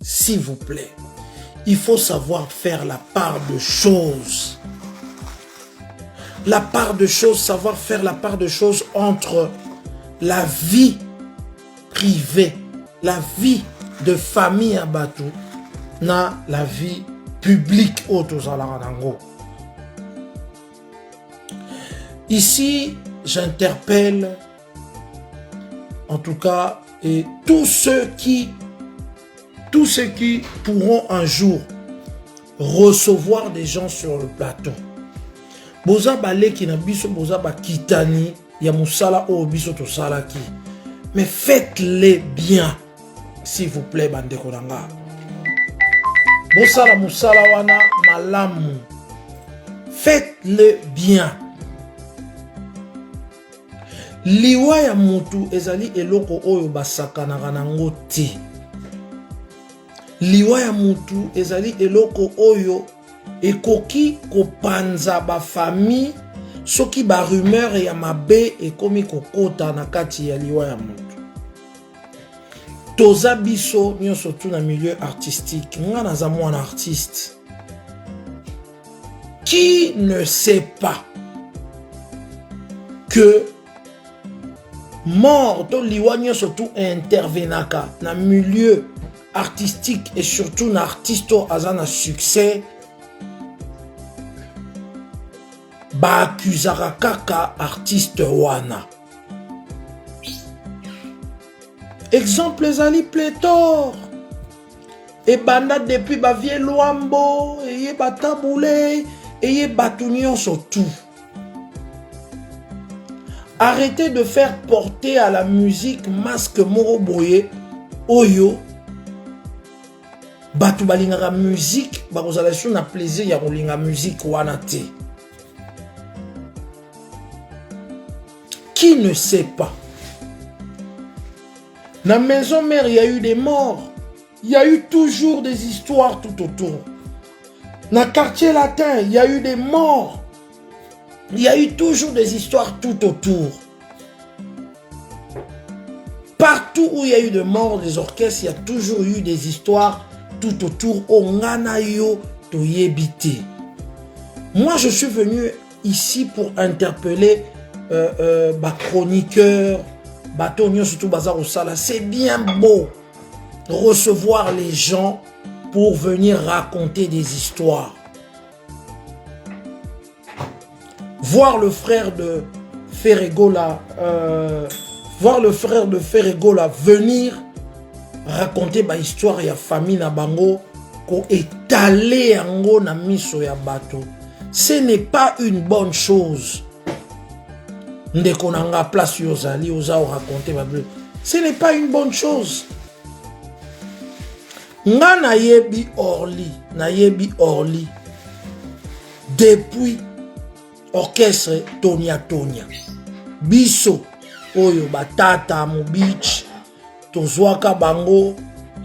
s'il vous plaît, il faut savoir faire la part de choses. La part de choses, savoir faire la part de choses entre la vie privée, la vie de famille à Batou, na la vie publique autour. Ici, j'interpelle, en tout cas, et tous ceux qui pourront un jour recevoir des gens sur le plateau. Boza bale ki na biso boza ba kitani ya musala o biso to salaki. Mais faites-les bien, s'il vous plaît, bande konanga. Bosala musala wana malamu. Faites-le bien. Liwa ya mutu ezali eloko oyo basakanaka nango te. Liwa ya mutu ezali eloko oyo ekoki kopanza ba famille soki ba rumeur ya mabe ekomi kokota na kati ya liwa ya mutu. Toza biso nyonso tu na milieu artistique. Nga naza mwana artiste. Qui ne sait pas que mort to liwa nyonso tu intervenaka na milieu artistique et surtout na artiste azana succès ba accusera kaka artiste wana. Exemple ezali pléthore. Et banda depuis ba vie Luambo, eye bataboulé, eye batunion surtout. Arrêtez de faire porter à la musique masque moroboye oyo. Batu balingaka musique, bakozala sur na plaisir ya kolinga musique wana te. Qui ne sait pas? Dans la maison mère, il y a eu des morts. Il y a eu toujours des histoires tout autour. Dans le quartier latin, il y a eu des morts. Il y a eu toujours des histoires tout autour. Partout où il y a eu des morts, des orchestres, il y a toujours eu des histoires tout autour. Moi, je suis venu ici pour interpeller chroniqueurs, surtout bazar au sala. C'est bien beau recevoir les gens pour venir raconter des histoires. Voir le frère de Ferregola, venir raconter ma histoire ya famille na bango ko étaler yango na miso ya bato. Ce n'est pas une bonne chose. Ndeko nanga place yozali oza raconter ma bleu. Ce n'est pas une bonne chose. Nga nayebi Orly depuis orchestre Tonia biso oyo batata mo beach tozwaka bango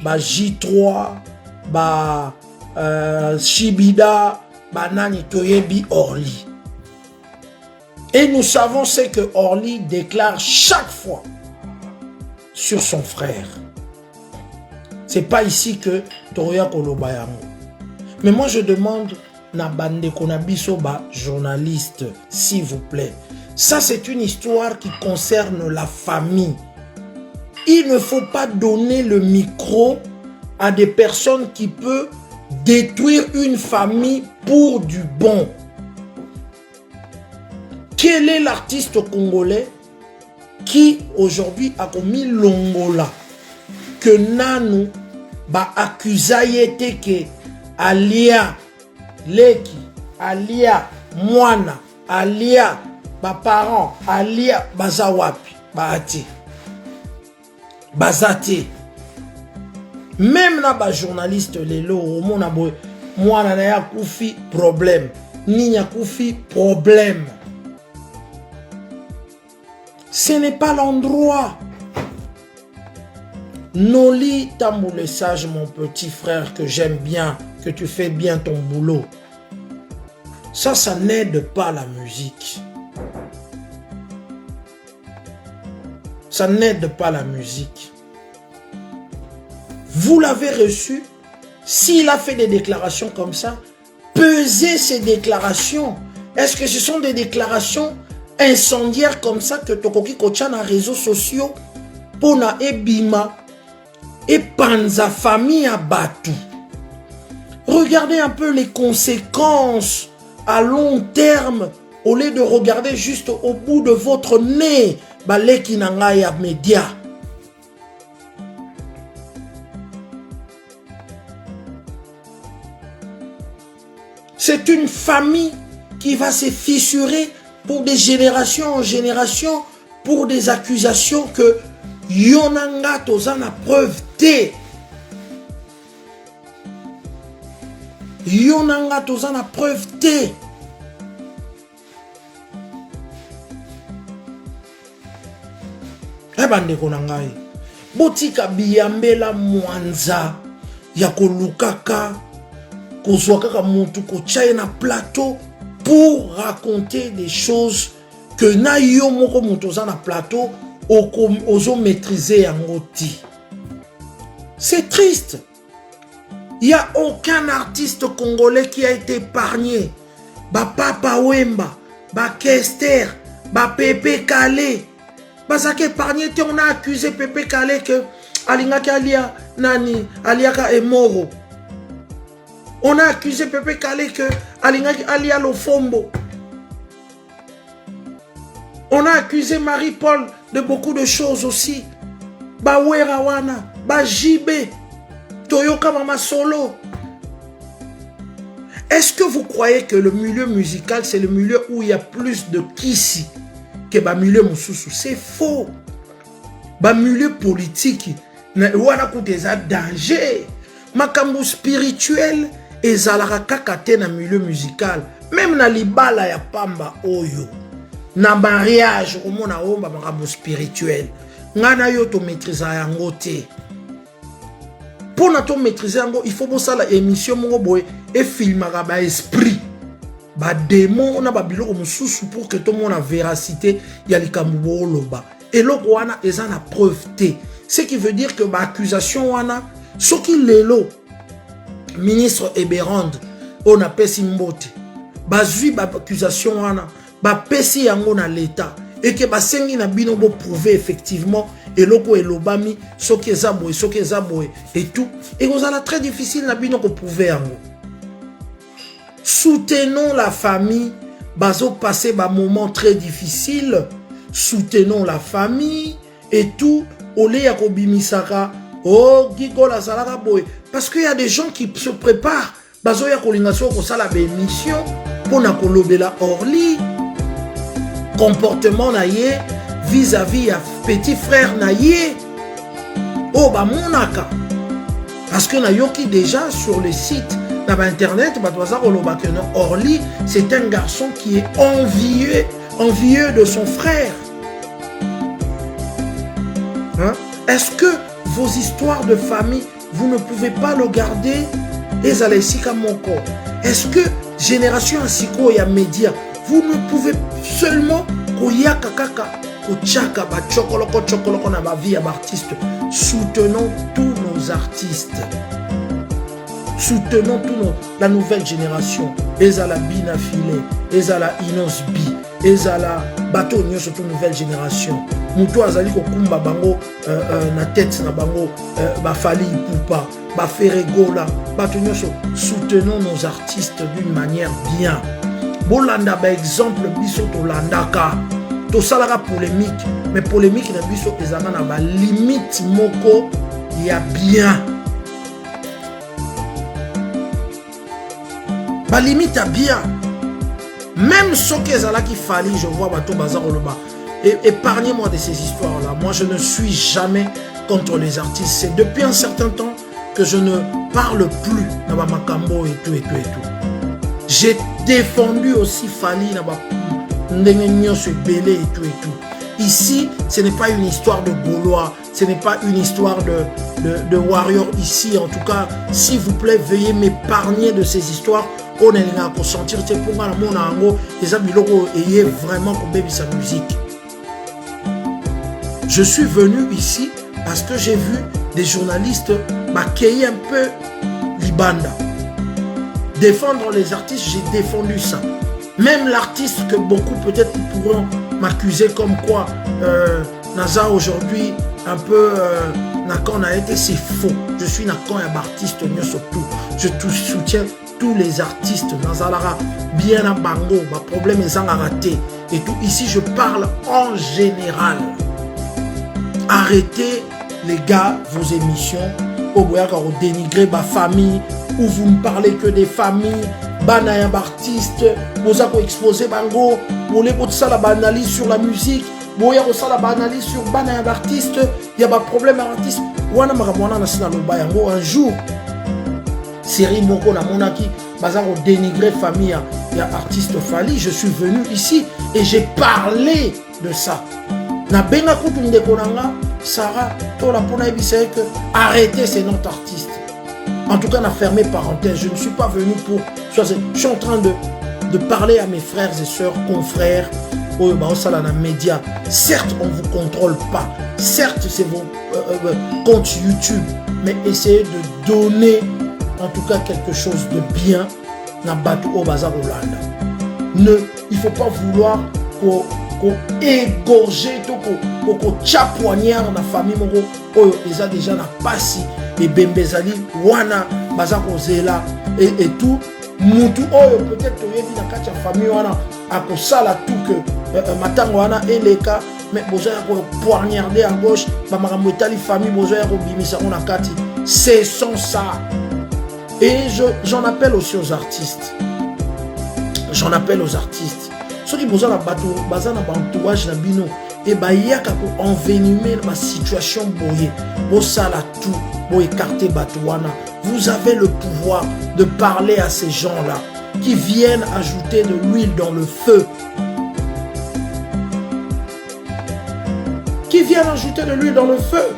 ba J3 ba Shibida banani toyebi Orly. Et nous savons ce que Orly déclare chaque fois sur son frère. C'est pas ici que Toria Kolobayango. Mais moi je demande na bande konabiso ba journaliste, s'il vous plaît. Ça c'est une histoire qui concerne la famille. Il ne faut pas donner le micro à des personnes qui peuvent détruire une famille pour du bon. Quel est l'artiste congolais qui aujourd'hui a commis l'ongola que nanu ba accusayete que alia leki alia mwana alia ba parents alia bazawapi baati bazate même na ba journaliste lelo omona boy mwana na ya kufi problème ninya kufi problème. Ce n'est pas l'endroit. Noli Tambou le sage, mon petit frère, que j'aime bien, que tu fais bien ton boulot. Ça n'aide pas la musique. Ça n'aide pas la musique. vous l'avez reçu. S'il a fait des déclarations comme ça, pesez ces déclarations. Est-ce que ce sont des déclarations incendiaires comme ça que Tokoki Kocha na réseaux sociaux pour na ebima et panza famille à Batu? Regardez un peu les conséquences à long terme au lieu de regarder juste au bout de votre nez. Baleki nangaya média. C'est une famille qui va se fissurer pour des générations en générations pour des accusations que Yonanga tozana preuve té. Yonanga tozana preuve té. Ebandeko nangai. Botika biyambela mwanza ya kolukaka kozwaka mutu kochaye na plateau pour raconter des choses que na yo moko mutu za na plateau ozo maîtriser yango ti. C'est triste. Il n'y a aucun artiste congolais qui a été épargné. Ba Papa Wemba, ba Kester, ba Pepe Kale. Basake épargné, on a accusé Pepe Kale que alingaki alia nani, aliaka emoro. On a accusé Pepe Kale que alingaki alia Lofombo. On a accusé Marie-Paul de beaucoup de choses aussi. Ba Werawana, ba Jibé, Toyoka Mama Solo. Est-ce que vous croyez que le milieu musical, c'est le milieu où il y a plus de kissi que le milieu mususu? C'est faux. Le milieu politique, il y a des dangers. Makambu spirituel, et zalara kakate na milieu musical. Même na libala ya pamba oyo. Na mariage, au mona omba makambu spirituel. Ngana yo to maîtriser yango te. Pour na to maîtriser yango, il faut bossa la émission mongo boy et filmera ba esprit. Ba démon na ba biloko mususu pour que tout le monde a véracité ya likambu bo loba. Et loko wana eza na preuve te. Ce qui veut dire que ba accusation wana soki lelo ministre Eberand on a pesi mbote. Ba zui ba accusation wana ba pesi yango na l'état et que ba sengi na bino bo prouver effectivement et loko elobami soki ezaboy et tout et vous allez très difficile na bino ko prouver yango. Soutenons la famille, bazo passer un moment très difficile. Soutenons la famille et tout. Ole yakobi misaka, oh gigo la salaka boy. Parce qu'il y a des gens qui se préparent. Bazo yakolingaso ko sala ba émission pour na kolobela Orly. Comportement naie vis-à-vis à petit frère naie. Oh ba monaka. Parce que na yoki déjà sur le site. Dans Internet, Orly, c'est un garçon qui est envieux de son frère. Hein? Est-ce que vos histoires de famille, vous ne pouvez pas le garder? Est-ce que Génération Asiko et Média, vous ne pouvez seulement soutenons tous nos artistes. Soutenons tous la nouvelle génération. Ezala Bina Filé, Ezala Inos B, Ezala Bateau Nyo, surtout nouvelle génération. Moutou Azali Kokumba Bango, na tête na Bango, Bafali Poupa, Baferegola, Bateau Nyo. Soutenons nos artistes d'une manière bien. Bolanda, par exemple, Biso Tolandaka. To salara polémique, mais polémique na Biso Ezana na ba limite moko, il y a bien. Ba limite à bien. Même ce que qui fallait, je vois Bato Bazar Oloba. Épargnez-moi de ces histoires-là. Moi, je ne suis jamais contre les artistes. C'est depuis un certain temps que je ne parle plus dans Makambo et tout. J'ai défendu aussi Fali dans Ndengenyo se Belé et tout. Ici, ce n'est pas une histoire de Gaulois. Ce n'est pas une histoire de warrior ici. En tout cas, s'il vous plaît, veuillez m'épargner de ces histoires. On est là pour sentir que pour moi, mon ango, les amis, ayez vraiment pour baby sa musique. Je suis venu ici parce que j'ai vu des journalistes Bakei un peu Libanda. Défendre les artistes, j'ai défendu ça. Même l'artiste que beaucoup peut-être pourront m'accuser comme quoi Naza aujourd'hui un peu Nakan a été, c'est faux. Je suis Nakan et artiste surtout. Je soutiens tous les artistes. Nazalara bien à Bango, ma problème est en raté et tout. Ici je parle en général. Arrêtez les gars vos émissions. Au bout dénigrer ma famille où vous ne parlez que des familles. Banaya artiste, vous avez exposé Bango, vous voulez ça la analyse sur la musique, vous avez ça la analyse sur Banaya artiste, il y a pas de problème artiste. Un jour, série Moko na monaki, bazaro dénigré famille, il y a artiste Fali, je suis venu ici et j'ai parlé de ça. Na benga kutunde konanga, Sarah, toi la pona ebisa que arrêtez ces noms artistes. En tout cas, on a fermé parenthèse. Je ne suis pas venu pour... Je suis en train de parler à mes frères et sœurs, confrères, aux médias. Certes, on ne vous contrôle pas. Certes, c'est vos comptes YouTube. Mais essayez de donner, en tout cas, quelque chose de bien dans Batou au Bazar Hollande. Il ne faut pas vouloir qu'on égorger, qu'on tchapoignard dans la famille. Ils ont déjà passé. Et Bembezali, Wana, Bazako Zela et tout. Moutou, peut-être que vous avez une famille, à Kosala, tout que Matango Wana et les cas, mais vous avez poignardé à gauche, Bamaramouetali famille, vous avez bimisa on a kati. C'est sans ça. Et j'en appelle aussi aux artistes. J'en appelle aux artistes. Ceux qui vous avez un entourage, et il y a pour envenimer la situation boyée. Vous avez tout. Pour écarter Batouana, vous avez le pouvoir de parler à ces gens-là qui viennent ajouter de l'huile dans le feu. Qui viennent ajouter de l'huile dans le feu.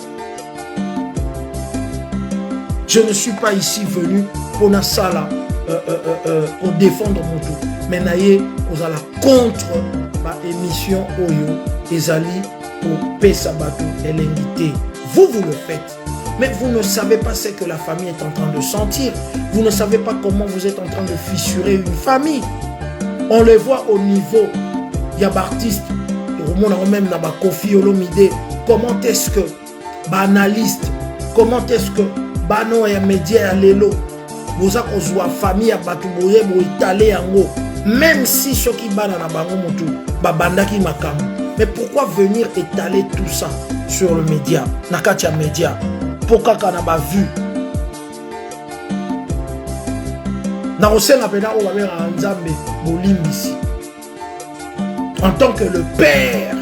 Je ne suis pas ici venu pour Nassala, pour défendre mon tout. Mais naïe, vous allez contre ma émission Oyo, Ezali, pour Pesa Batou et l'invité. Vous le faites. Mais vous ne savez pas ce que la famille est en train de sentir. Vous ne savez pas comment vous êtes en train de fissurer une famille. On le voit au niveau. Il y a des artistes, même dans Kofi Olomide. Comment est-ce que banaliste, comment est-ce que bano et média et l'élo, vous avez une famille à Batouboye, vous étalez en haut. Même si ceux qui banent dans bango motu, babandaki makamu. Mais pourquoi venir étaler tout ça sur le média, Nakatia média? Pourquoi qu'on n'a pas vu? En tant que le père,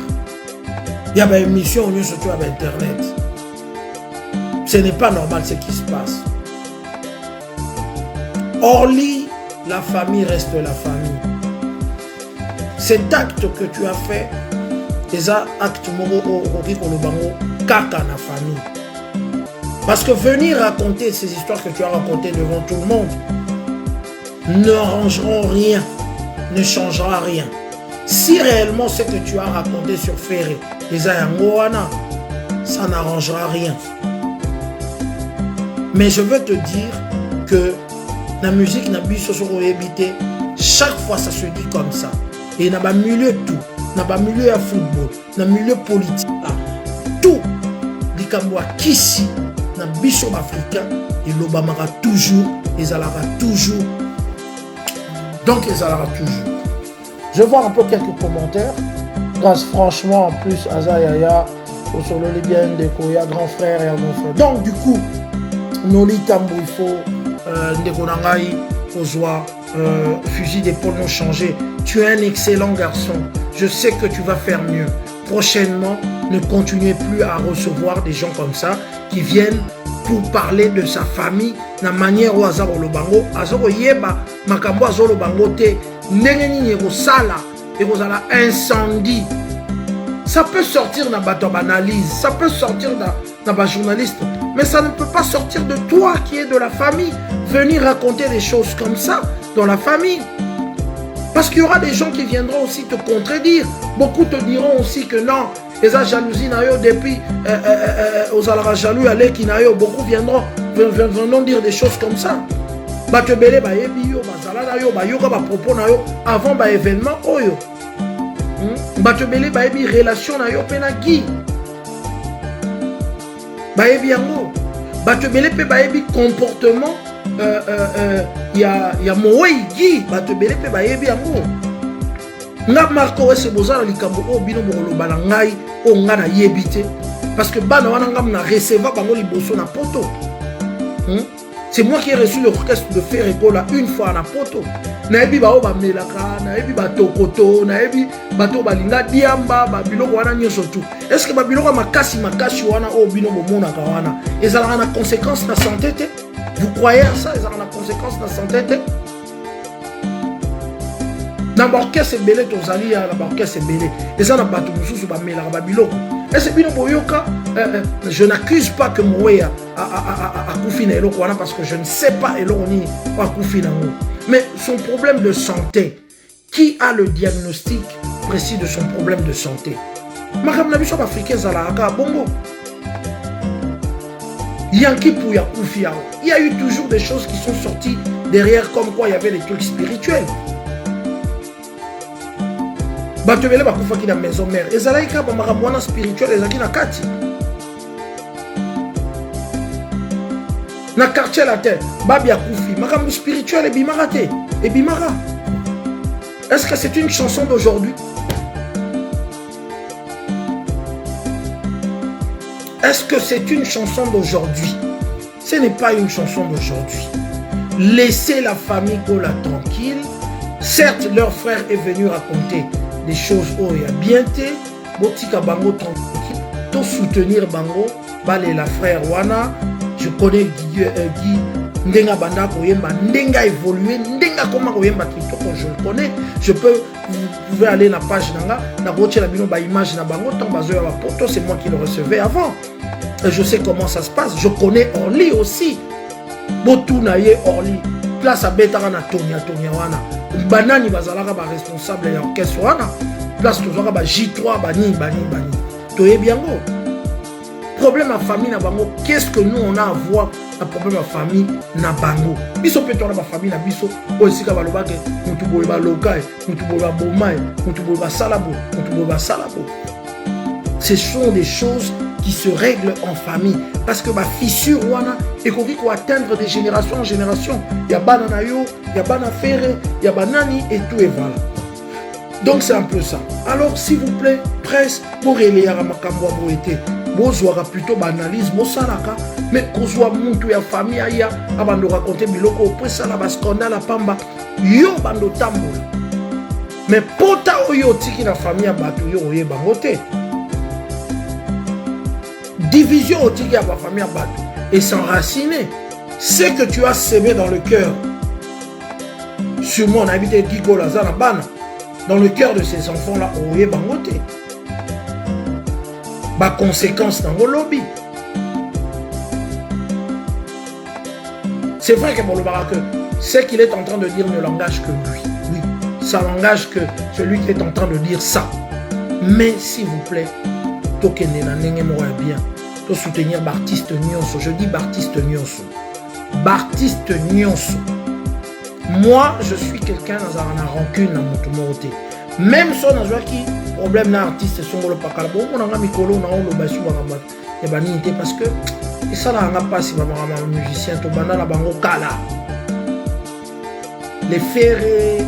il y a une émission sur Internet. Ce n'est pas normal ce qui se passe. Orly, la famille reste la famille. Cet acte que tu as fait, c'est un acte moro kaka na famille. Parce que venir raconter ces histoires que tu as racontées devant tout le monde ne rangeront rien, ne changera rien. Si réellement ce que tu as raconté sur Ferré, les Ayangoana, ça n'arrangera rien. Mais je veux te dire que la musique n'a pas habité. Chaque fois ça se dit comme ça. Et il n'y a pas milieu tout. Il n'y a pas milieu à football, il y a milieu politique. Tout. L'Ikamboa Kissi. Dans le bishop africain, et l'Obamara toujours, les Alara toujours. Donc, les Alara toujours. Je vois un peu quelques commentaires. Grâce, franchement, en plus, Azayaya, sur le Libyen, Ndekoya, grand frère et un grand frère. Donc, du coup, Noli Tambo, il faut Ndekonangai, Ozoa, fusil d'épaule non changé. Tu es un excellent garçon. Je sais que tu vas faire mieux. Prochainement, ne continuez plus à recevoir des gens comme ça qui viennent pour parler de sa famille na manière où Azaro Lobango, Azaro Yeba, Makambo Azaro Lobango te, Nengeni Sala, et vous allez incendie. Ça peut sortir dans la analyse, ça peut sortir dans la journaliste, mais ça ne peut pas sortir de toi qui es de la famille, venir raconter des choses comme ça dans la famille. Parce qu'il y aura des gens qui viendront aussi te contredire. Beaucoup te diront aussi que non, et ça jalousie n'a eu depuis aux alara jaloux allez qui n'a eu, beaucoup viendront venons dire des choses comme ça. Batebele ba yebi yo, bazala na yo, ba yoka ba propos na yo avant ba événement oyo. Batebele ba yebi relation na yo pena gi. Ba yebi yango. Batebele pe ba yebi comportement ya mooi gi. Batebele pe ba yebi yango. Nga marko ese bozala likambo o bino bolo bala ngai o nga na yebite parce que bana wana nga na recevoir bango liboso na poto. C'est moi qui ai reçu l'orchestre de faire école une fois na poto. Na yebi ba o ba melaka, na yebi ba tokoto, na yebi bato balinga diamba ba biloko wana nyoso tout. Est-ce que ba biloko makasi wana o bino bomona ka wana ezala na conséquence na santé te? Vous croyez à ça? Ezala na conséquence na santé te? Dans l'orchestre belé tozali ya na orchestre belé eza na bato mususu ba melaka ba biloko. Et c'est bino boyoka je n'accuse pas que Moya a koufi na eloko wana parce que je ne sais pas eloko ni a koufi na ngo. Mais son problème de santé, qui a le diagnostic précis de son problème de santé? Makam na biso africain zala aka bongo. Yanki pou ya koufi ya. Il y a eu toujours des choses qui sont sorties derrière comme quoi il y avait des trucs spirituels. Batebele bakufa ki na maison mère ezalaika ba makamwana spirituel ezaki na kati na quartier la terre babi akufi makambo spirituel et bimara. Est-ce que c'est une chanson d'aujourd'hui? Est-ce que c'est une chanson d'aujourd'hui? Ce n'est pas une chanson d'aujourd'hui. Laissez la famille Gola tranquille. Certes, leur frère est venu raconter des choses où il y a bien été, botika bango tranquille, tout soutenir bango, balé la frère Wana, je connais Guy, Ndenga Banda Koyemba, Ndenga évolué, Ndenga comment Koyemba Kitoko, je le connais, vous pouvez aller na page nanga, na roche la bino ba image na bango, tant bazo ya poto, c'est moi qui le recevais avant, et je sais comment ça se passe, je connais Orly aussi, Botou naye Orly, place à Betara na Tonia Wana. Banani bazalaka ba responsable ya orchestre wana place tozaka ba J3 bani toye biango problème à famille na bango. Qu'est-ce que nous on a à voir un problème à famille na bango? Biso peut on a ba famille na biso o esika baloba ke mutu boye ba lokai mutu boye ba bomai mutu boye ba salabo mutu boye ba salabo. Ce sont des choses qui se règlent en famille parce que ma fissure wana et qu'on dit atteindre de génération en génération. Il y a banana yo, il y a banana ferré, il y a banani et tout et voilà. Donc c'est un peu ça. Alors s'il vous plaît, presse pour élire à makambo pour été. Bozouara plutôt banalise, mosalaka, mais qu'on soit muntu ya famille aya, abando raconter biloko après ça la basconda la pamba, yo bando tambola. Mais pota oyo tiki na famille abatu yo oye bangote. Division au tigre à la famille à battre et s'enraciner. Ce que tu as sémé dans le cœur, sur mon habité Digo Lazana Bana, dans le cœur de ces enfants-là, on est bangoté. Bah, conséquence dans vos lobbies. C'est vrai que pour le Barak, ce qu'il est en train de dire ne l'engage que lui. Oui, ça n'engage que celui qui est en train de dire ça. Mais s'il vous plaît, tokene na ndenge moko ya bien to soutenir Baptiste Nyonso. Je dis Baptiste Nyonso. Baptiste Nyonso. Moi, je suis quelqu'un dans un rancune dans mon moté. Même si on a joué qui problème na artiste son le pakala bon on a mikolo na on le basu ba ya banité parce que et ça là on a pas si ba musicien to bana la bango kala. Les ferrés,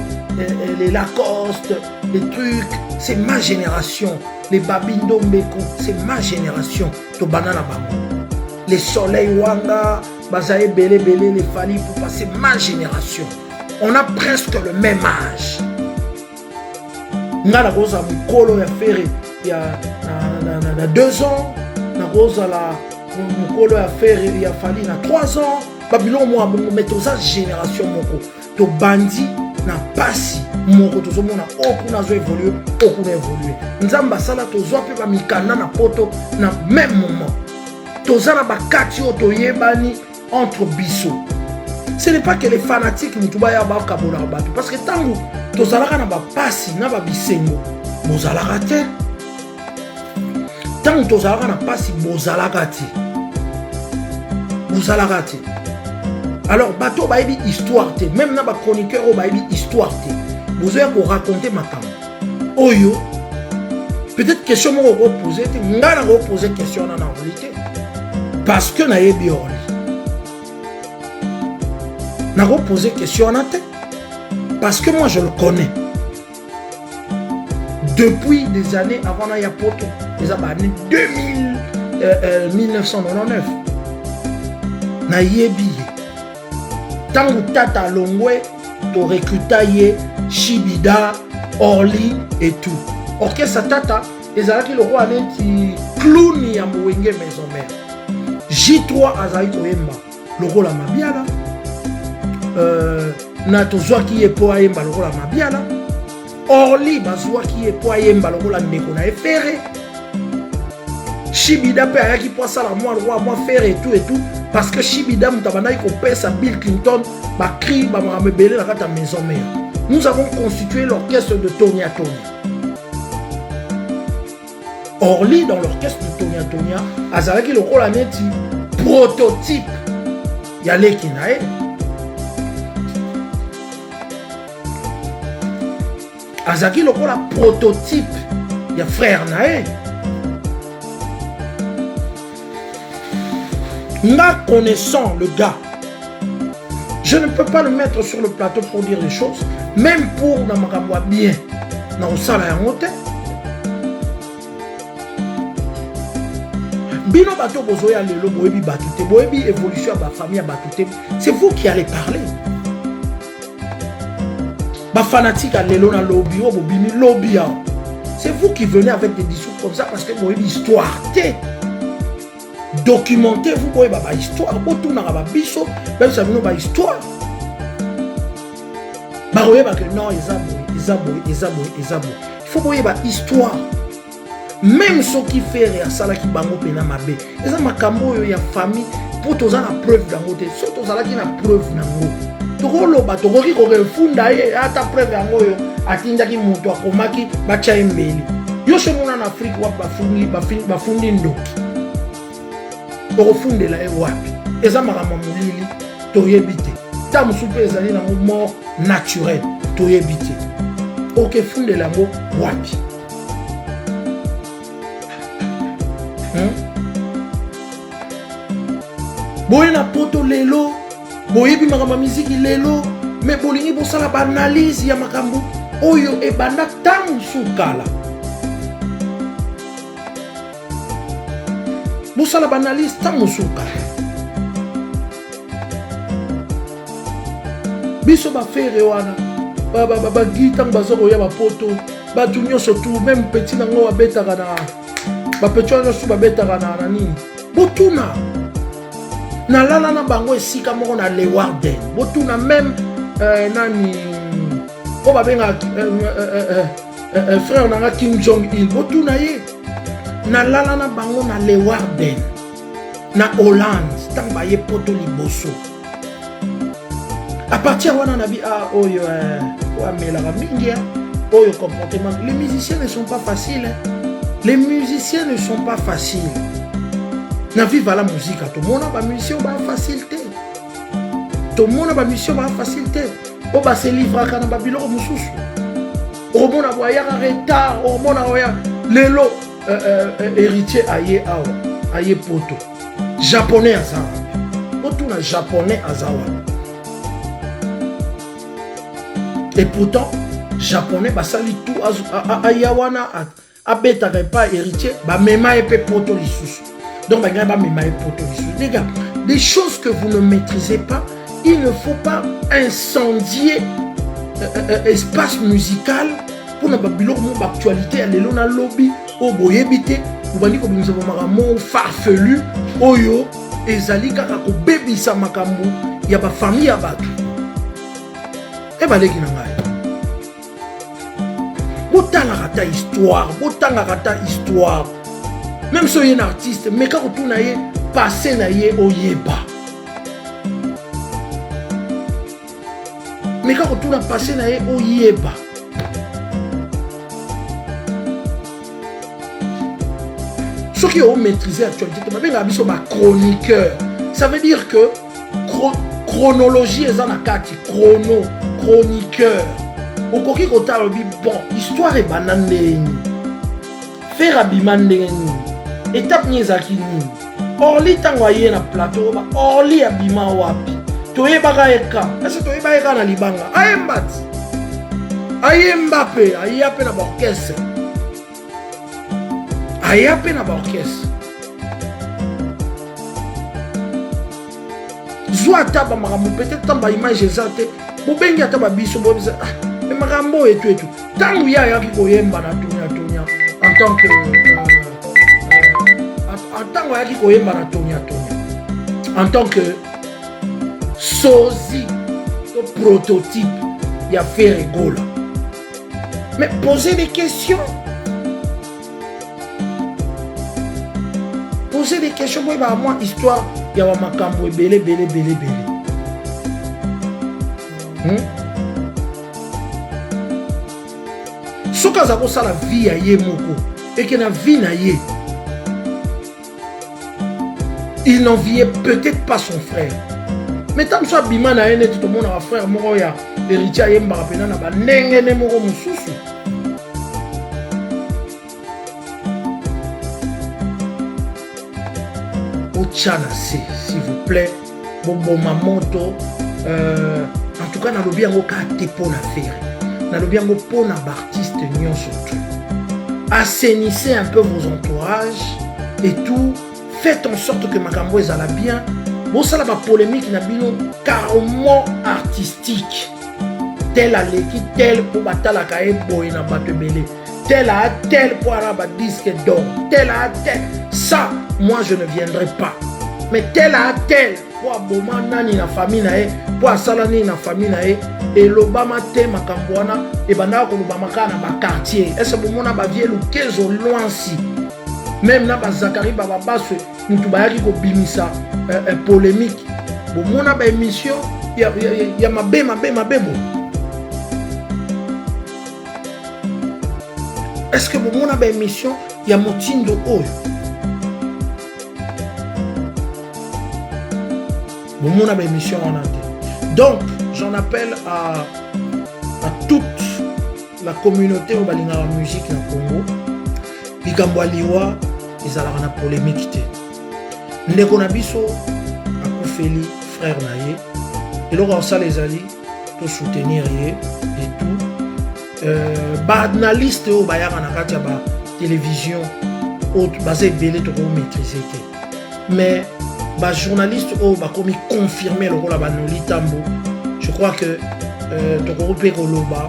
les Lacoste, les trucs, c'est ma génération. Les Babindo Mbeko, c'est ma génération. To banana bango. Les Soleil Wanga, Bazae Bele, les Fali pour passer ma génération. On a presque le même âge. Nga goza mukolo ya ferré il y a 2 ans. Na goza la mukolo ya ferré il y a Fali na 3 ans. Babylon moi bongo mais to sa génération moko. To bandi na pasi moko to zomona okuna zo évoluer okuna évoluer nzamba sala to zo pe ba mikana na poto na même moment to zana ba kati o to yebani entre biso. Ce n'est pas que les fanatiques mutuba ya ba kabola bato parce que tango to zalaka na ba pasi na ba bisengo bozalaka te tango to zalaka na pasi bozalaka te vous allez rater. Alors, bateau va être histoire, même dans les chroniqueurs, va être histoire. Vous allez vous raconter ma cam. Oyo, peut-être question que vous posez, vous allez poser question en réalité. Parce que vous avez bien. Vous allez poser question en tête. Parce que moi, je le connais. Depuis des années avant Nayapoto, les années 1999, Nayebi. Tant que Tata Longwe, tu recrutes Shibida, Orly et tout. Orchestre Tata, ils ont le roi qui clown ya Mouenge maison mère. J3 Azaï Koyemba, le rôle à Mabiala. Natozwa qui est pour Ayemba, le rôle à Mabiala. Orly, Bazwa qui est pour Ayemba, le rôle à Nekona et Ferré. Shibida peut aller qui pour ça la moi le roi moi faire et tout parce que Shibida mutabana il paie sa Bill Clinton ba cri ba me belé la ta maison mère. Nous avons constitué l'orchestre de Tonia Tonia. Orly dans l'orchestre de Tonia Tonia azalaki le rôle aneti prototype ya lekinae. Azalaki le rôle prototype ya frère nae. Nga connaissant le gars, je ne peux pas le mettre sur le plateau pour dire les choses, même pour Namakamwa bien. Dans le salon à monter. Bino bato bozoya lelo boebi batute, boebi évolution à la famille à batute. C'est vous qui allez parler. Ba fanatique à lelo na lobby, o bobimi lobby. C'est vous qui venez avec des discours comme ça parce que boebi histoire. Documentez vous voyez bah histoire autour na ba biso même ça nous ba histoire bah voyez bah que non Isabo il faut voyez bah histoire même ce qui fait à sala qui bango pena mabe eza makambo yo ya famille pour toza na preuve dango te so toza qui na preuve nango tokolo ba tokoki ko refunda ye ata preuve yango yo atinda ki mutu akomaki ba cha embeli yo se mona na Afrique wa ba fundi ndoki profondela wapi eza makambo mulili toyebite ta musupe ezali na mort naturel toyebite OK fundela ngo wapi boye na poto lelo boyebi makambo musique lelo mais bolingi bosala ba analyse ya makambo oyo ebanda tangu sukala. Vous savez, l'analyse, tant que vous biso ba faire wana ba gita bazoko ya ba poto ba tunyo surtout même petit nango ba betaka na ba petit wana su ba betaka na nani botuna na lala na bango esika moko na Lewarden botuna même nani o ba benga frère na Kim Jong Il botuna ye na lala na bango na Lewarden na Hollande tant ba ye poto liboso. À partir de comportement, les musiciens ne sont pas faciles. Les musiciens ne sont pas faciles. Na vive la musique, tout le monde a une musicien facilité. Tout le monde a une musicien facilité. On va se livrer à Babylone Moussous. Au monde a voyagé en retard. Au monde a voyagé l'élo héritier aïe poto. Japonais à Zawa. Autour d'un japonais à Zawa. Et pourtant, japonais, bah ça lit tout à Yawana, à Beta pas héritier, bah mema et poto lissous. Donc bah mema et poto lissous. Les gars, des choses que vous ne maîtrisez pas, il ne faut pas incendier espace musical pour ne pas bilan mon actualité. Allez l'on a lobby au boyébité, vous voyez comme nous avons un farfelu, oyo, et zalika kako baby sa makambo, y a pas famille à battre. Et bah les Guinangaï. Botanga histoire. Même si vous êtes un artiste, mais quand vous avez passé au Yeba. Mais quand vous avez passé au Yeba. Ceux qui ont maîtrisé l'actualité, c'est un chroniqueur. Ça veut dire que chronologie est en akati, chroniqueur. Au koki kota lobi bon, histoire est banane. Faire abimande étape nyezaki ni. Orli tangwaye na plateau ba orli abima wapi. Toye baka eka. Est-ce toye baka eka na libanga? Ayembati. Ayembape, ayape na orchestre. Ayape na orchestre. Zwa taba marambo peut-être tamba image exacte. Bobengi ataba biso bobiza. Mais marambo et tout. Tangu ya yaki koyemba na tonya en tant que en tant que sosie, le prototype, il y a fait rigoler. Mais posez des questions. Posez des questions. Moi, moi, histoire, il y a ma cambo belé. Ce que ça ça la vie à Yemoko et que la vie na ye. Il n'enviait peut-être pas son frère. Mais tant que ça bima na ene tout le monde a frère moko ya héritier yemba pena na ba nengene moko mususu. Ochana s'il vous plaît. Bon mamoto en tout cas na lobi yango ka te pona faire. Na lobi yango pona ba artiste nyon surtout. Assainissez un peu vos entourages et tout. Faites en sorte que Makambo est à la bien. Bon, ça, la polémique n'a bino carrément artistique. Tel à l'équipe, tel pour battre la caille, boy, n'a pas de mêlée. Tel à tel pour avoir un disque d'or. Tel à tel. Ça, moi, je ne viendrai pas. Mais tel à tel pour Boma Nani na famille, pour Salani na famille, et l'Obama te Makamboana, et Bana Obama na quartier. Est-ce que mon abavier le 15 au loin si? Même na Zakari Baba Basso, nous bayaki ko bimisa polémique. Bon mon aba émission, il y a ma bebo. Est-ce que bon mon aba émission, il y a motindo oyo? Bon mon aba émission en ante. Donc, j'en appelle à toute la communauté au balinga la musique na Congo. Bikambo aliwa ezalaka na polémique te. Ndeko na biso akufeli frère na ye. Eloko osala ezali to soutenir ye et tout. Ba analyste o bayaka na kati ya ba télévision autre basé belé to ko maîtriser te. Mais ba journaliste o ba komi confirmer le rôle ba Noli Tambo. Je crois que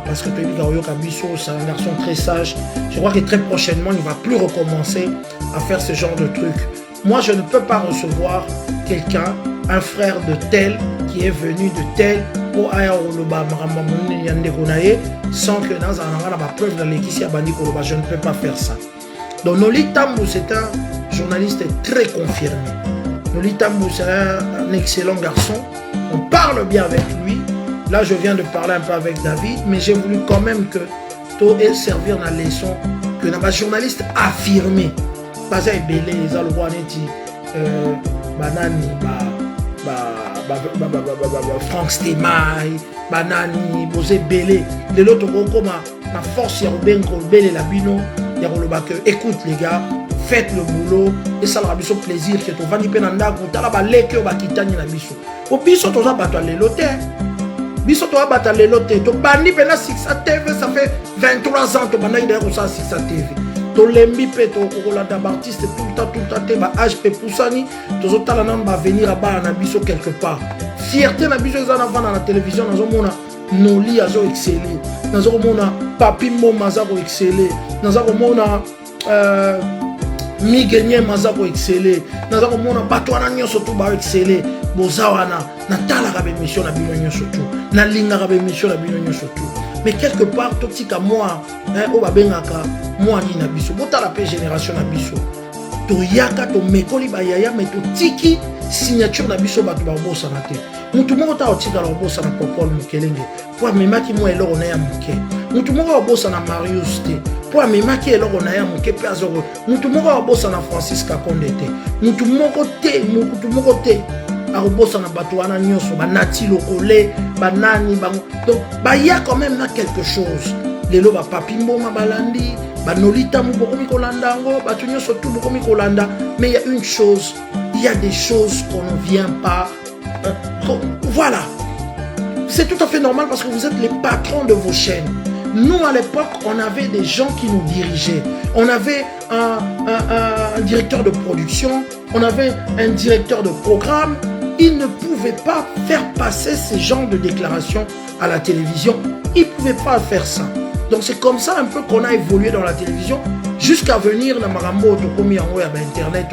parce que c'est un garçon très sage. Je crois que très prochainement, il ne va plus recommencer à faire ce genre de truc. Moi, je ne peux pas recevoir quelqu'un, un frère de tel, qui est venu de tel, pour aller au Loba, sans que dans un preuve dans l'équipe, je ne peux pas faire ça. Donc, Noli Tambo, c'est un journaliste très confirmé. Noli Tambo, c'est un excellent garçon. On parle bien avec lui. Là, je viens de parler un peu avec David, mais j'ai voulu quand même que tout ait servir dans la leçon que les journalistes affirmés. Pas ça, belé, les alwaneti, banani, Franck Stemay, banani, bosé belé. De l'autre côté, la force, il y a bien belé la bino, il y a que écoute les gars, faites le boulot et ça leur a biso plaisir que tu vas ni penanda, tu as la balé que va quitter la biso. Au biso, tu as battu l'hôtel. Biso to abata lelo te to bandi pena 6 TV ça fait 23 ans to banda ide ko sa 6 TV to lembi pe to ko la d'artiste tout le temps te ba HP poussani to zotala na ba venir à ba na biso quelque part fierté na biso za na vana na télévision na zo mona Noli azo exceller na zo mona Papi Moma za ko exceller na zo mona Migenie mazako exceller na zo mona bato wana nyoso to ba exceller bozawana na tala ka émission na bino nyoso to na linga ka émission na bino nyoso to mais quelque part to tika moi o ba bengaka moi ni na biso botala pe génération na biso to yaka to mekoli ba yaya mais to tiki signature na biso bato ba bossa na te mutu moko ta otika la bossa na Popol Mukelenge pour memaki moi eloko na ya muke mutu moko bossa na Marius te pour memaki eloko na ya muke pe azoko mutu moko bossa na Francis Kakonde te mutu moko te arobosa na bato wana nyonso banati lokole banani bango donc il y a quand même là quelque chose lelo ba papi mboma balandi banolita mu bokomi kolanda ngo bato nyonso tout bokomi kolanda mais il y a une chose il y a des choses qu'on ne vient pas voilà c'est tout à fait normal parce que vous êtes les patrons de vos chaînes. Nous, à l'époque, on avait des gens qui nous dirigeaient. On avait un directeur de production, on avait un directeur de programme. Ils ne pouvaient pas faire passer ces genres de déclarations à la télévision. Ils ne pouvaient pas faire ça. Donc c'est comme ça un peu qu'on a évolué dans la télévision jusqu'à venir dans Marambo, Internet,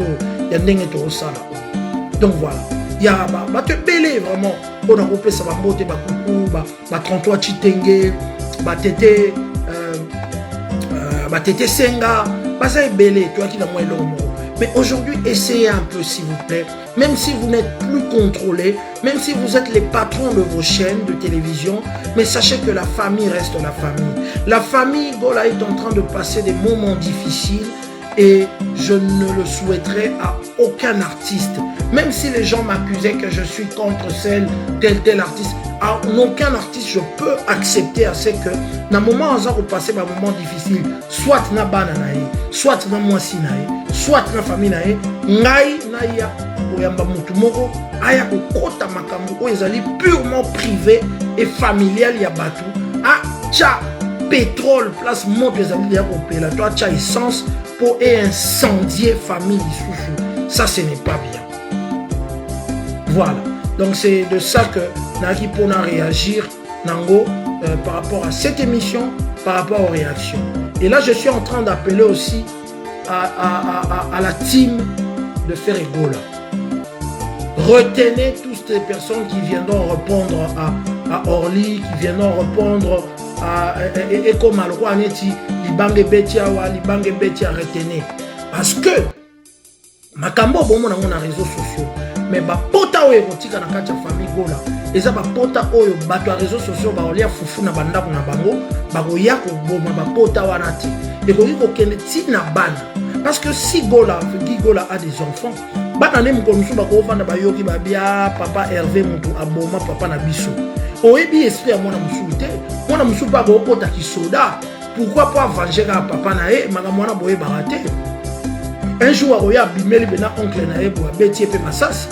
donc voilà. Il y a te belé vraiment. On a repris ça, Bambote, Bakoukou, 33 Chitenge, Tété Senga, ça est belé, toi qui n'as moins l'homme. Mais aujourd'hui, essayez un peu s'il vous plaît. Même si vous n'êtes plus contrôlé, même si vous êtes les patrons de vos chaînes de télévision, mais sachez que la famille reste la famille. La famille Gola est en train de passer des moments difficiles et je ne le souhaiterais à aucun artiste. Même si les gens m'accusaient que je suis contre tel artiste, à aucun artiste je peux accepter à ce que dans le moment où passer un moment difficile, soit na bananae, soit na mwasi nae, soit na famille nae, ngai na ya oyamba mutu moko aya kokota makambo o ezali purement privé et familial ya batu a tcha pétrole place moto ezali ya kopela toi tcha essence pour incendier famille sous. Ça ce n'est pas bien. Voilà. Donc c'est de ça que Naki Pona réagir Nango par rapport à cette émission, par rapport aux réactions. Et là je suis en train d'appeler aussi à la team de Ferregola. Retenez toutes les personnes qui viendront répondre à Orly, qui viendront répondre à Eko Malroi Neti, Libange Betia, retenez. Parce que Makambo Bomo dans les réseaux sociaux. Mais ba pota oyo kotika na kati ya famille Gola eza ba pota oyo bato ya réseaux sociaux ba olia fufu na bandako na bango ba koya ko boma ba pota wana ti et ko ko kende ti na bana parce que si Gola a des enfants bana ne mko musu ba ko vanda ba yoki ba bia papa Hervé mutu aboma papa na biso oyebi esprit ya mwana musu te mwana musu ba ko pota ki soda pourquoi pas venger ka papa na e maka mwana boye barate. Un jour, il y a bimeli bena oncle na ebo beti epe masasi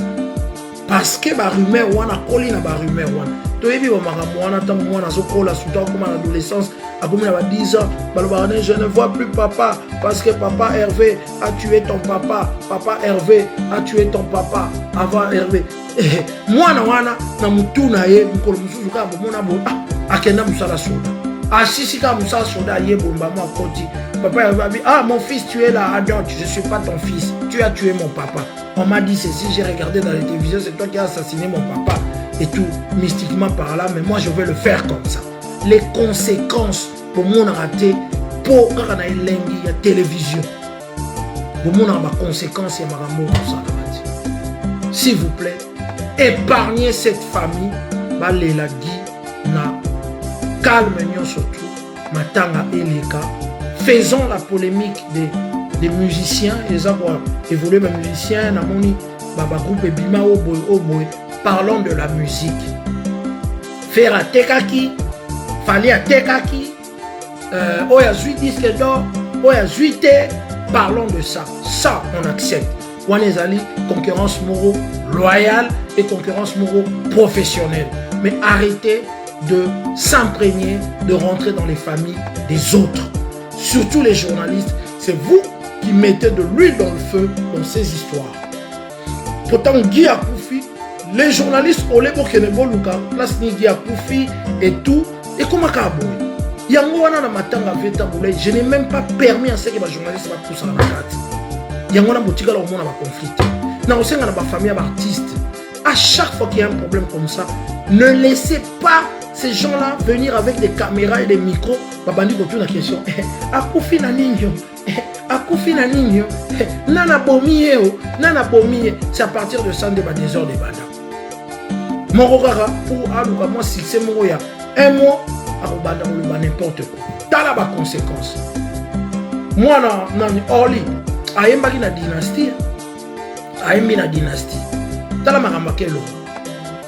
parce que ba rumeur wana koli na ba rumeur wana to yebi ba makambo wana tango mwana zokola suta comme à l'adolescence abomi na ba 10 ans baloba je ne vois plus papa parce que papa Hervé a tué ton papa, papa Hervé a tué ton papa avant Hervé mwana wana na mutu na ye mukolo mususu ka bomona bo akenda musala soda asisi ka musala soda ye bomba mo akoti. Papa va dire, ah mon fils tu es là, ah non, je ne suis pas ton fils, tu as tué mon papa. On m'a dit ceci, j'ai regardé dans la télévision, c'est toi qui as assassiné mon papa. Et tout, mystiquement par là, mais moi je vais le faire comme ça. Les conséquences pour mon raté, pour la télévision. Pour mon conséquence, il y a ma s'il vous plaît, épargnez cette famille, balela Guy, na calme surtout, matanga eleka. Faisons la polémique des musiciens, les avoir évolué les musiciens, namoni baba groupe Bima Oboy, parlons de la musique. Faire à Tekaki, fallait à Tekaki, Oya 8 disques d'or, Oya 8, parlons de ça. Ça, on accepte. Wanezali, concurrence moraux loyale et concurrence moraux professionnelle. Mais arrêtez de s'imprégner, de rentrer dans les familles des autres. Surtout les journalistes, c'est vous qui mettez de l'huile dans le feu dans ces histoires. Pourtant, Guy Akoufi, les journalistes, on les voit place ni Guy Akoufi et tout, et comment Kaboui. Yangwana na matanga veta boulay, je n'ai même pas permis à ce que les journalistes va pousser la carte. Yangwana boutiga la au monde va conflit. Na aussi na ba famille d'artistes. À chaque fois qu'il y a un problème comme ça, ne laissez pas ces gens-là venir avec des caméras et des micros. Babandi ko la question. Akoufi na ninyo. Akoufi na ninyo. Nana bomiye o. Nana bomiye. C'est à partir de ça débat des heures de banda. Morogara pour aluka moi si c'est moroya. Un mois à banda ou n'importe quoi. Dans la conséquence. Moi na Orly. Ayemba ki na dynastie. Ayembi na dynastie. tala makambo kelo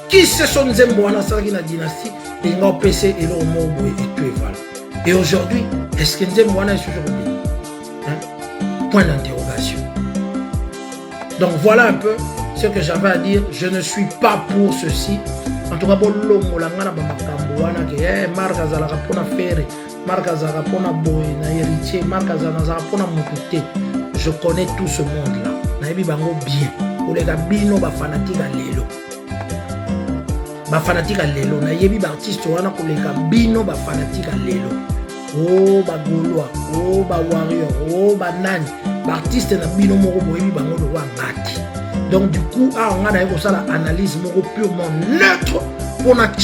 qui se sont nzembo wana salaki na dynastie et nga PC et le mobo et tout voilà. Et aujourd'hui, est-ce que nzembo wana est toujours bien? Point d'interrogation. Donc voilà un peu ce que j'avais à dire. Je ne suis pas pour ceci. En tout cas, pour l'homme, la ngana ba makambo wana ke marka zalaka pona faire, marka zalaka pona boy na héritier, marka zalaka pona mokute. Je connais tout ce monde là. Na yebi bango bien. Olega bino ba fanatique à lelo. Ba fanatique à lelo na yebi ba artiste wana koleka bino ba fanatique à lelo. Oh ba goloa, oh ba warrior, oh ba nani. Ba artiste na bino moko boyebi bango do wa ngati. Donc du coup, on a une analyse purement neutre pour notre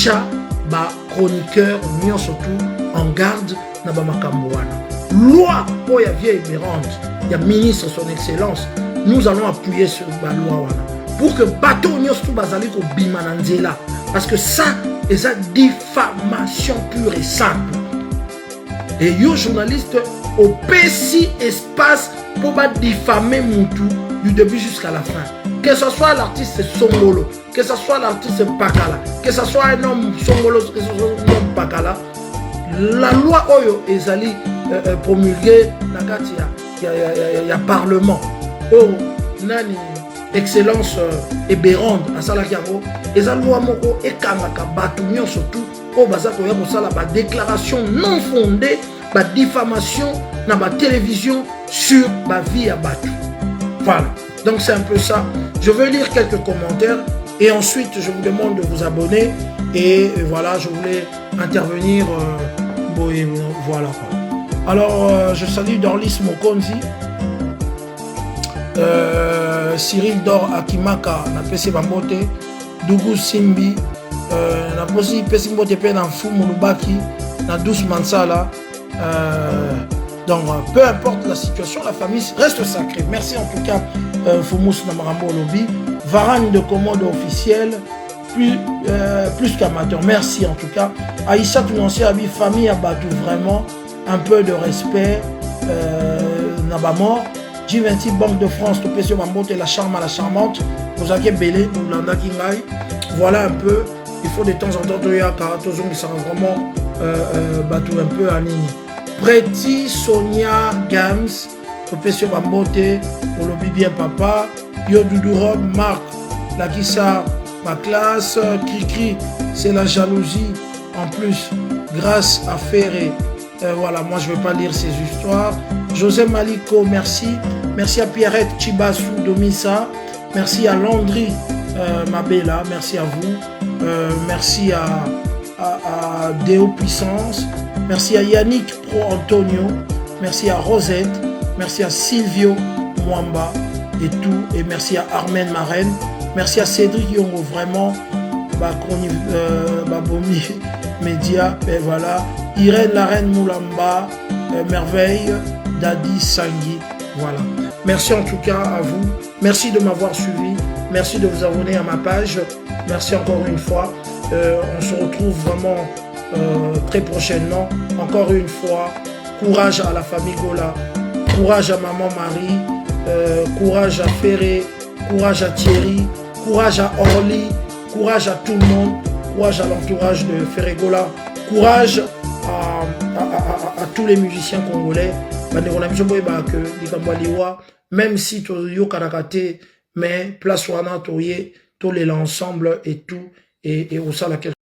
chroniqueur, nous surtout en garde na ba makambo wana. Loi pour ya vieille Bérande, ya ministre son excellence, nous allons appuyer sur la loi wana pour que bateau nous surtout bazali ko bima na nzela parce que ça est une diffamation pure et simple. Et yo journaliste au PC espace pour pas diffamer Moutou du début jusqu'à la fin. Que ce soit l'artiste Songolo, que ce soit l'artiste Pakala, que ce soit un homme Songolo, que ce soit un homme Pakala, la loi Oyo ezali promulguée il y a parlement. Oh, nani excellence et Bérande à Salakiako, ezali loi moko ekangaka batu nyo surtout au bazako ya kosala ba déclaration non fondée, ba diffamation na ba télévision sur ba vie à batu. Voilà. Donc c'est un peu ça. Je vais lire quelques commentaires et ensuite je vous demande de vous abonner. Et voilà, je voulais intervenir. Voilà. Alors, je salue Dorlis Mokonzi, Cyril Dor Akimaka, na PC Bambote, Dougou Simbi, na posi PC Bambote pe na Fumu Lubaki, na Douce Mansala. Donc, peu importe la situation, la famille reste sacrée. Merci en tout cas, Fumous Namarambo Lobby. Varane de commande officielle, plus qu'amateur. Merci en tout cas. Aïssa Tounancier Abi, famille Abatou, vraiment un peu de respect. Nabamor. G20 Banque de France, tout PC Bambote, la charme à la charmante. Vous avez belé, Oulanda Kingai. Voilà un peu. Il faut de temps en temps, il y a Karatozong qui sera vraiment Batou un peu à Nini. Preti Sonia Gams, professeur Bambote, pour le bien papa, Yo Doudou Rob, Marc, Lakissa, ma classe, Kiki, c'est la jalousie en plus, grâce à Ferré. Voilà, moi je ne vais pas lire ces histoires. José Maliko, merci. Merci à Pierrette Chibassou Domissa. Merci à Landry Mabella, merci à vous. Merci à Déo Puissance. Merci à Yannick Pro Antonio, merci à Rosette, merci à Silvio Mwamba et tout, et merci à Armen Marenne, merci à Cédric Yongo, vraiment, Babomi Média, et voilà, Irène Larène Moulamba, Merveille, Dadi Sangui, voilà. Merci en tout cas à vous, merci de m'avoir suivi, merci de vous abonner à ma page, merci encore une fois, on se retrouve vraiment très prochainement. Encore une fois, courage à la famille Gola, courage à maman Marie, courage à Ferré, courage à Thierry, courage à Orly, courage à tout le monde, courage à l'entourage de Ferré Gola, courage à tous les musiciens congolais. Même si tu as karakate, mais place wana toye, tous les ensemble et tout, et au sein laquelle